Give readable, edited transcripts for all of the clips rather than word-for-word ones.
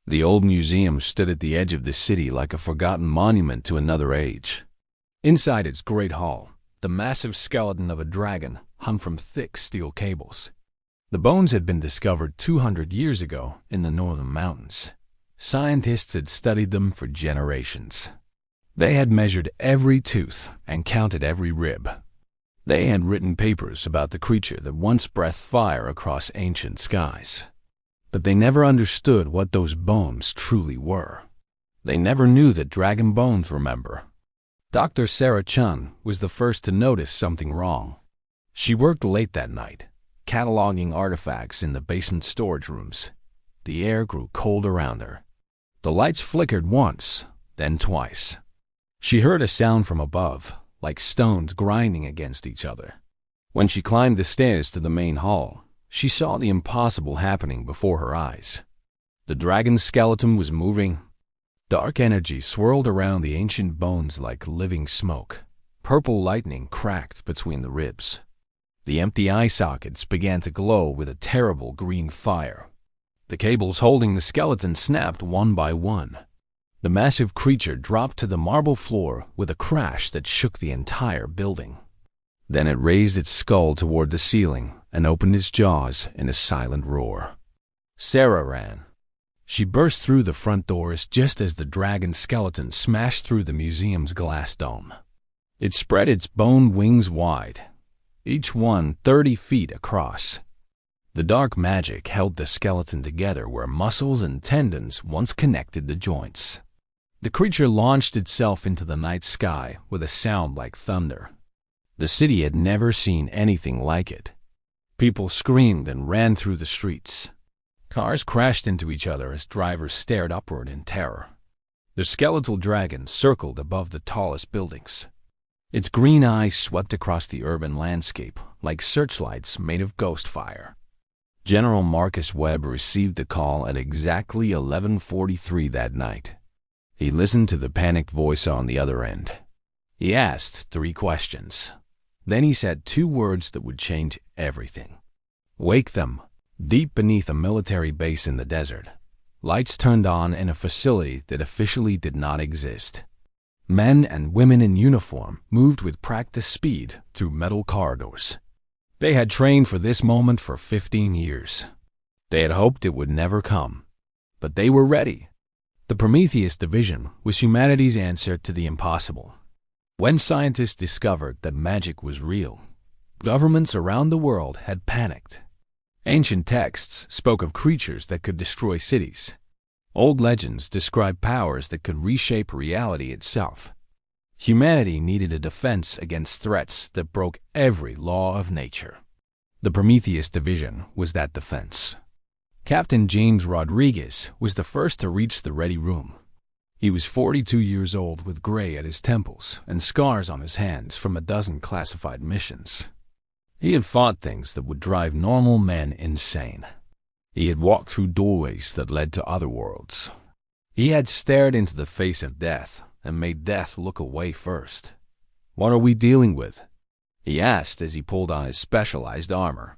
The old museum stood at the edge of the city like a forgotten monument to another age. Inside its great hall, the massive skeleton of a dragon hung from thick steel cables. The bones had been discovered 200 years ago in the northern mountains. Scientists had studied them for generations. They had measured every tooth and counted every rib. They had written papers about the creature that once breathed fire across ancient skies. But they never understood what those bones truly were. They never knew that dragon bones remember. Dr. Sarah Chun was the first to notice something wrong. She worked late that night, cataloging artifacts in the basement storage rooms. The air grew cold around her. The lights flickered once, then twice. She heard a sound from above, like stones grinding against each other. When she climbed the stairs to the main hall, she saw the impossible happening before her eyes. The dragon's skeleton was moving. Dark energy swirled around the ancient bones like living smoke. Purple lightning cracked between the ribs. The empty eye sockets began to glow with a terrible green fire. The cables holding the skeleton snapped one by one. The massive creature dropped to the marble floor with a crash that shook the entire building. Then it raised its skull toward the ceiling and opened its jaws in a silent roar. Sarah ran. She burst through the front doors just as the dragon skeleton smashed through the museum's glass dome. It spread its bone wings wide, each one 30 feet across. The dark magic held the skeleton together where muscles and tendons once connected the joints. The creature launched itself into the night sky with a sound like thunder. The city had never seen anything like it. People screamed and ran through the streets. Cars crashed into each other as drivers stared upward in terror. The skeletal dragon circled above the tallest buildings. Its green eyes swept across the urban landscape like searchlights made of ghost fire. General Marcus Webb received the call at exactly 11:43 that night. He listened to the panicked voice on the other end. He asked 3 questions. Then he said 2 words that would change everything. Wake them. Deep beneath a military base in the desert, lights turned on in a facility that officially did not exist. Men and women in uniform moved with practiced speed through metal corridors. They had trained for this moment for 15 years. They had hoped it would never come. But they were ready. The Prometheus Division was humanity's answer to the impossible. When scientists discovered that magic was real, governments around the world had panicked. Ancient texts spoke of creatures that could destroy cities. Old legends described powers that could reshape reality itself. Humanity needed a defense against threats that broke every law of nature. The Prometheus Division was that defense. Captain James Rodriguez was the first to reach the ready room. He was 42 years old with gray at his temples and scars on his hands from a dozen classified missions. He had fought things that would drive normal men insane. He had walked through doorways that led to other worlds. He had stared into the face of death and made death look away first. "What are we dealing with?" he asked as he pulled on his specialized armor.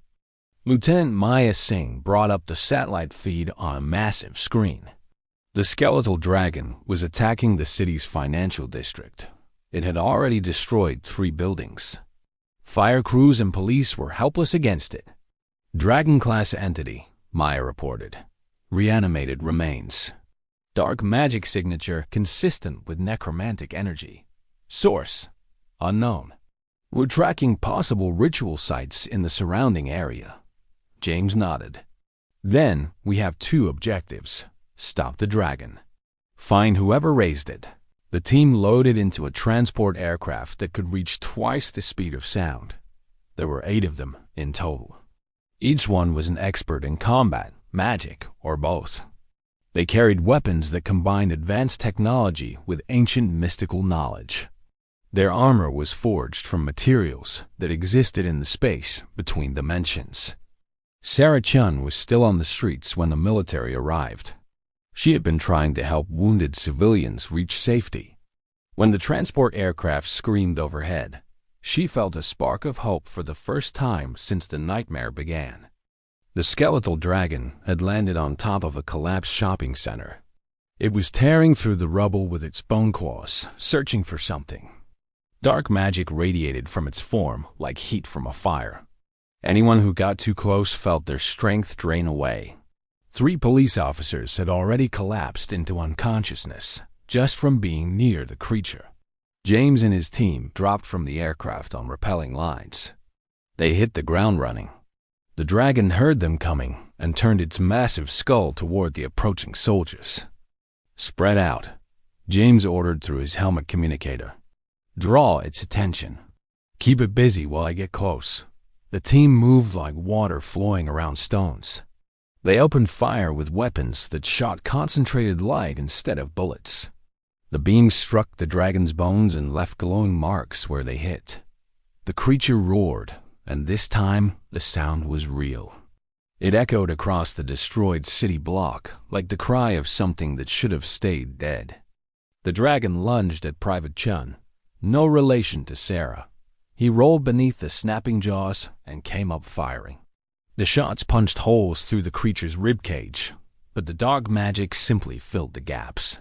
Lieutenant Maya Singh brought up the satellite feed on a massive screen. The skeletal dragon was attacking the city's financial district. It had already destroyed 3 buildings. Fire crews and police were helpless against it. Dragon-class entity, Maya reported. Reanimated remains. Dark magic signature consistent with necromantic energy. Source, unknown. We're tracking possible ritual sites in the surrounding area. James nodded. Then we have 2 objectives. Stop the dragon. Find whoever raised it. The team loaded into a transport aircraft that could reach twice the speed of sound. There were 8 of them in total. Each one was an expert in combat, magic, or both. They carried weapons that combined advanced technology with ancient mystical knowledge. Their armor was forged from materials that existed in the space between dimensions. Sarah Chun was still on the streets when the military arrived. She had been trying to help wounded civilians reach safety. When the transport aircraft screamed overhead, she felt a spark of hope for the first time since the nightmare began. The skeletal dragon had landed on top of a collapsed shopping center. It was tearing through the rubble with its bone claws, searching for something. Dark magic radiated from its form like heat from a fire. Anyone who got too close felt their strength drain away. 3 police officers had already collapsed into unconsciousness just from being near the creature. James and his team dropped from the aircraft on rappelling lines. They hit the ground running. The dragon heard them coming and turned its massive skull toward the approaching soldiers. "Spread out," James ordered through his helmet communicator. "Draw its attention. Keep it busy while I get close." The team moved like water flowing around stones. They opened fire with weapons that shot concentrated light instead of bullets. The beams struck the dragon's bones and left glowing marks where they hit. The creature roared, and this time the sound was real. It echoed across the destroyed city block like the cry of something that should have stayed dead. The dragon lunged at Private Chun, no relation to Sarah. He rolled beneath the snapping jaws and came up firing. The shots punched holes through the creature's ribcage, but the dark magic simply filled the gaps.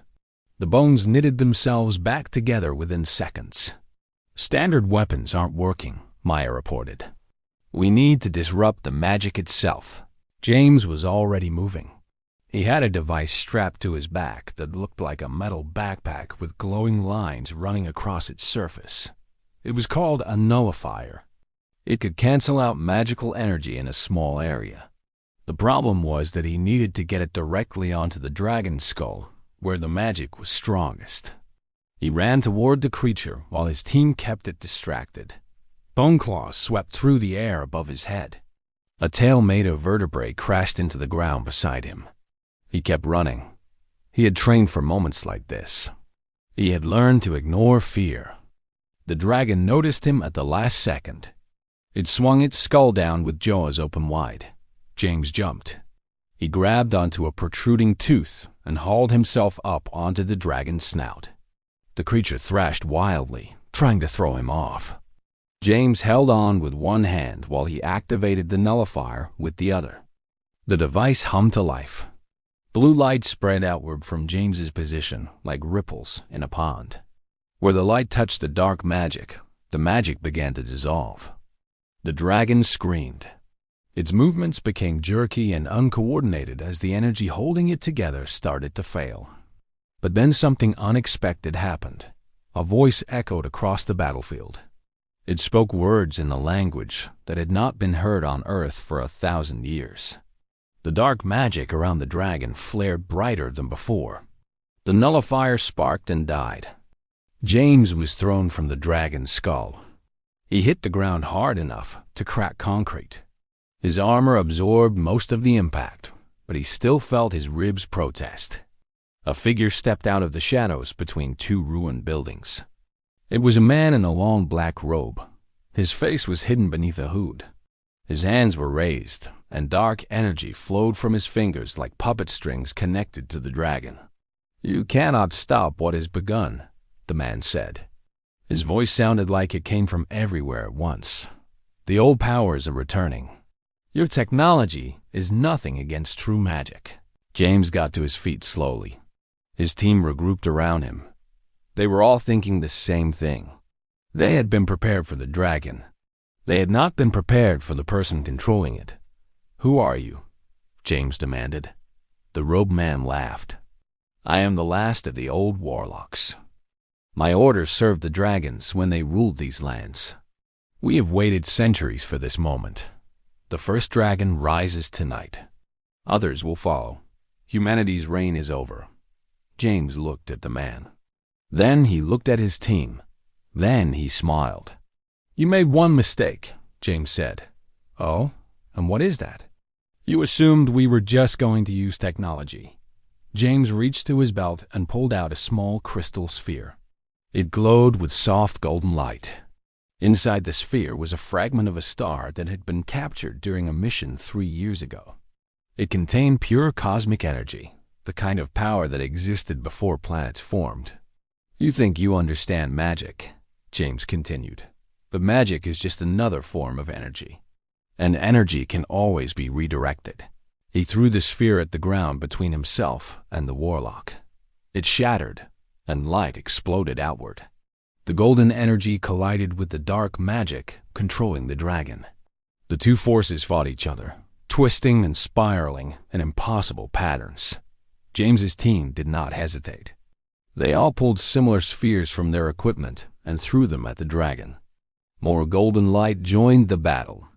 The bones knitted themselves back together within seconds. "Standard weapons aren't working," Maya reported. "We need to disrupt the magic itself." James was already moving. He had a device strapped to his back that looked like a metal backpack with glowing lines running across its surface. It was called a nullifier. It could cancel out magical energy in a small area. The problem was that he needed to get it directly onto the dragon's skull, where the magic was strongest. He ran toward the creature while his team kept it distracted. Bone claws swept through the air above his head. A tail made of vertebrae crashed into the ground beside him. He kept running. He had trained for moments like this. He had learned to ignore fear. The dragon noticed him at the last second. It swung its skull down with jaws open wide. James jumped. He grabbed onto a protruding tooth and hauled himself up onto the dragon's snout. The creature thrashed wildly, trying to throw him off. James held on with one hand while he activated the nullifier with the other. The device hummed to life. Blue light spread outward from James's position like ripples in a pond. Where the light touched the dark magic, the magic began to dissolve. The dragon screamed. Its movements became jerky and uncoordinated as the energy holding it together started to fail. But then something unexpected happened. A voice echoed across the battlefield. It spoke words in a language that had not been heard on Earth for 1,000 years. The dark magic around the dragon flared brighter than before. The nullifier sparked and died. James was thrown from the dragon's skull. He hit the ground hard enough to crack concrete. His armor absorbed most of the impact, but he still felt his ribs protest. A figure stepped out of the shadows between 2 ruined buildings. It was a man in a long black robe. His face was hidden beneath a hood. His hands were raised, and dark energy flowed from his fingers like puppet strings connected to the dragon. "You cannot stop what has begun," the man said. His voice sounded like it came from everywhere at once. "The old powers are returning. Your technology is nothing against true magic." James got to his feet slowly. His team regrouped around him. They were all thinking the same thing. They had been prepared for the dragon. They had not been prepared for the person controlling it. "Who are you?" James demanded. The robed man laughed. "I am the last of the old warlocks. My orders served the dragons when they ruled these lands. We have waited centuries for this moment. The first dragon rises tonight. Others will follow. Humanity's reign is over." James looked at the man. Then he looked at his team. Then he smiled. "You made one mistake," James said. "Oh? And what is that?" "You assumed we were just going to use technology." James reached to his belt and pulled out a small crystal sphere. It glowed with soft golden light. Inside the sphere was a fragment of a star that had been captured during a mission 3 years ago. It contained pure cosmic energy, the kind of power that existed before planets formed. "You think you understand magic," James continued. "But magic is just another form of energy. and energy can always be redirected. He threw the sphere at the ground between himself and the warlock. It shattered, and light exploded outward. The golden energy collided with the dark magic controlling the dragon. The two forces fought each other, twisting and spiraling in impossible patterns. James's team did not hesitate. They all pulled similar spheres from their equipment and threw them at the dragon. More golden light joined the battle.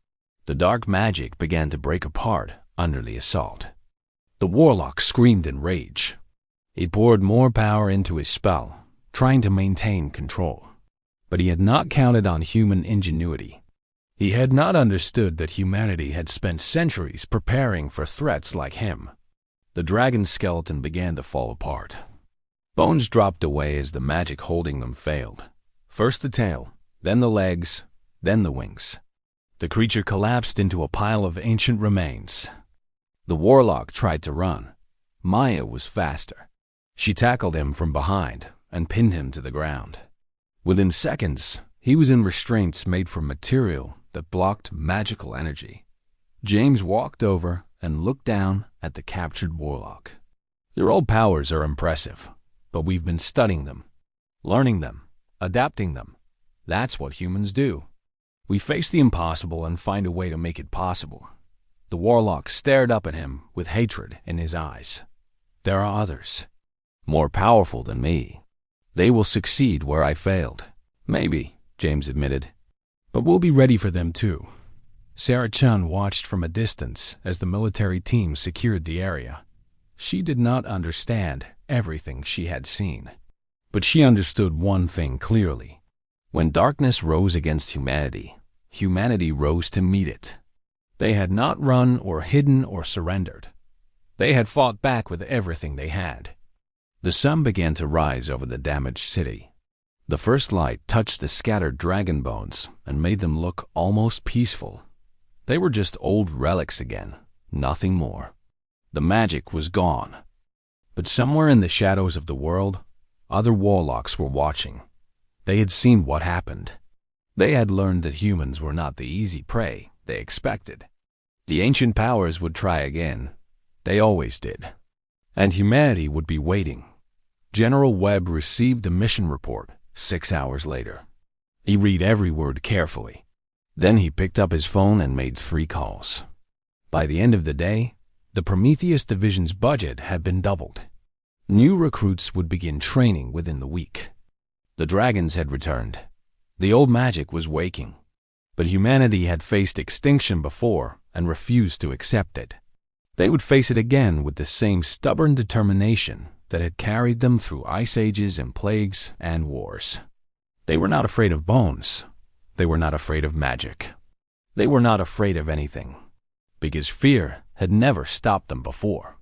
The dark magic began to break apart under the assault. The warlock screamed in rage. He poured more power into his spell, trying to maintain control. But he had not counted on human ingenuity. He had not understood that humanity had spent centuries preparing for threats like him. The dragon's skeleton began to fall apart. Bones dropped away as the magic holding them failed. First the tail, then the legs, then the wings. The creature collapsed into a pile of ancient remains. The warlock tried to run. Maya was faster. She tackled him from behind and pinned him to the ground. Within seconds, he was in restraints made from material that blocked magical energy. James walked over and looked down at the captured warlock. Your old powers are impressive, but we've been studying them, learning them, adapting them. That's what humans do. We face the impossible and find a way to make it possible. The warlock stared up at him with hatred in his eyes. There are others, more powerful than me. They will succeed where I failed. Maybe, James admitted, but we'll be ready for them too. Sarah Chun watched from a distance as the military team secured the area. She did not understand everything she had seen, but she understood one thing clearly. When darkness rose against humanity, humanity rose to meet it. They had not run or hidden or surrendered. They had fought back with everything they had. The sun began to rise over the damaged city. The first light touched the scattered dragon bones and made them look almost peaceful. They were just old relics again, nothing more. The magic was gone. But somewhere in the shadows of the world, other warlocks were watching. They had seen what happened. They had learned that humans were not the easy prey they expected. The ancient powers would try again. They always did. And humanity would be waiting. General Webb received the mission report 6 hours later. He read every word carefully. Then he picked up his phone and made 3 calls. By the end of the day, the Prometheus Division's budget had been doubled. New recruits would begin training within the week. The dragons had returned. The old magic was waking. But humanity had faced extinction before and refused to accept it. They would face it again with the same stubborn determination that had carried them through ice ages and plagues and wars. They were not afraid of bones. They were not afraid of magic. They were not afraid of anything, because fear had never stopped them before.